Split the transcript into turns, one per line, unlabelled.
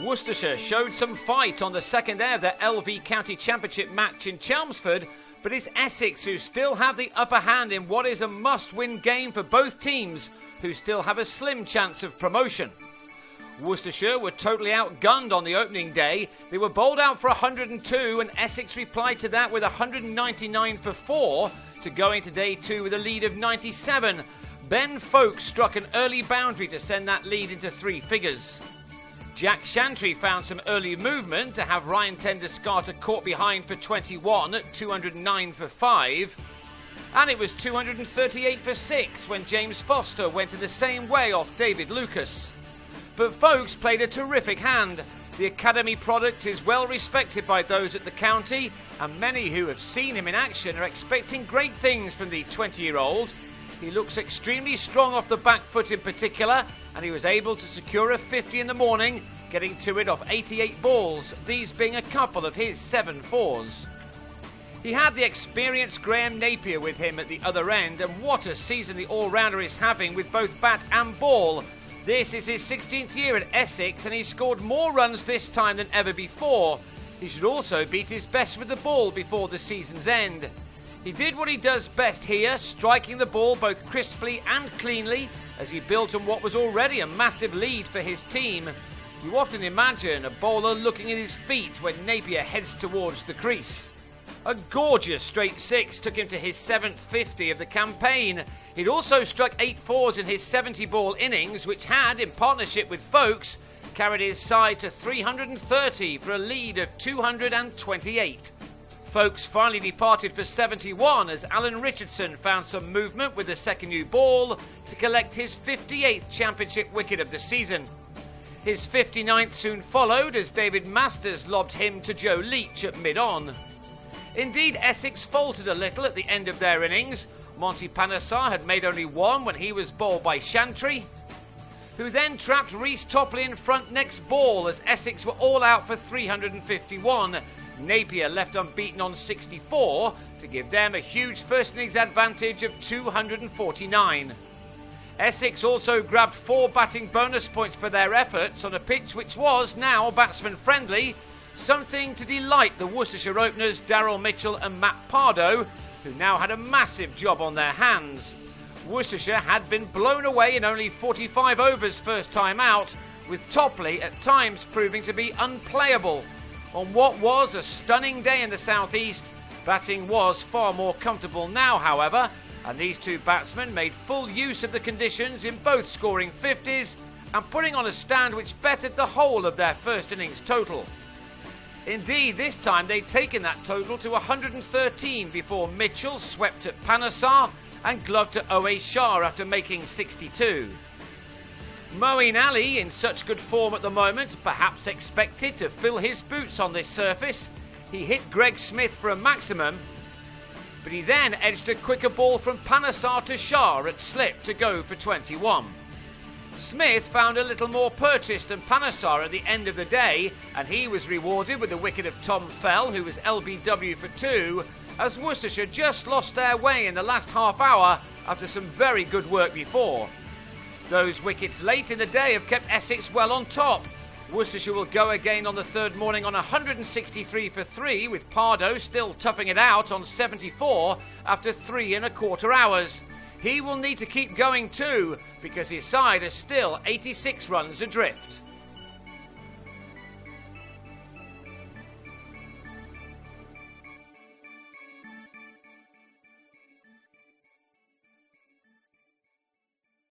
Worcestershire showed some fight on the second day of their LV County Championship match in Chelmsford, but it's Essex who still have the upper hand in what is a must-win game for both teams, who still have a slim chance of promotion. Worcestershire were totally outgunned on the opening day. They were bowled out for 102 and Essex replied to that with 199 for 4 to go into day 2 with a lead of 97. Ben Folkes struck an early boundary to send that lead into 3 figures. Jack Shantry found some early movement to have Ryan Tender-Scarter caught behind for 21 at 209 for 5. And it was 238 for 6 when James Foster went in the same way off David Lucas. But Folkes played a terrific hand. The academy product is well respected by those at the county, and many who have seen him in action are expecting great things from the 20-year-old. He looks extremely strong off the back foot in particular, and he was able to secure a 50 in the morning, getting to it off 88 balls, these being a couple of his 7-4s. He had the experienced Graham Napier with him at the other end, and what a season the all-rounder is having with both bat and ball. This is his 16th year at Essex and he's scored more runs this time than ever before. He should also beat his best with the ball before the season's end. He did what he does best here, striking the ball both crisply and cleanly as he built on what was already a massive lead for his team. You often imagine a bowler looking at his feet when Napier heads towards the crease. A gorgeous straight 6 took him to his 7th 50 of the campaign. He'd also struck 8 4s in his 70-ball innings, which had, in partnership with Folkes, carried his side to 330 for a lead of 228. Folkes finally departed for 71 as Alan Richardson found some movement with the second new ball to collect his 58th championship wicket of the season. His 59th soon followed as David Masters lobbed him to Joe Leach at mid-on. Indeed, Essex faltered a little at the end of their innings. Monty Panesar had made only 1 when he was bowled by Shantry, who then trapped Rhys Topley in front next ball as Essex were all out for 351. Napier left unbeaten on 64 to give them a huge first innings advantage of 249. Essex also grabbed 4 batting bonus points for their efforts on a pitch which was now batsman friendly, something to delight the Worcestershire openers Daryl Mitchell and Matt Pardo, who now had a massive job on their hands. Worcestershire had been blown away in only 45 overs first time out, with Topley at times proving to be unplayable. On what was a stunning day in the southeast, batting was far more comfortable now, however, and these two batsmen made full use of the conditions in both scoring 50s and putting on a stand which bettered the whole of their first innings total. Indeed, this time they'd taken that total to 113 before Mitchell swept at Panesar and gloved at Owe Shah after making 62. Moeen Ali, in such good form at the moment, perhaps expected to fill his boots on this surface. He hit Greg Smith for a maximum, but he then edged a quicker ball from Panesar to Shah at slip to go for 21. Smith found a little more purchase than Panesar at the end of the day, and he was rewarded with the wicket of Tom Fell, who was LBW for 2, as Worcestershire just lost their way in the last half hour after some very good work before. Those wickets late in the day have kept Essex well on top. Worcestershire will go again on the third morning on 163 for 3, with Pardo still toughing it out on 74 after 3¼ hours. He will need to keep going too, because his side is still 86 runs adrift.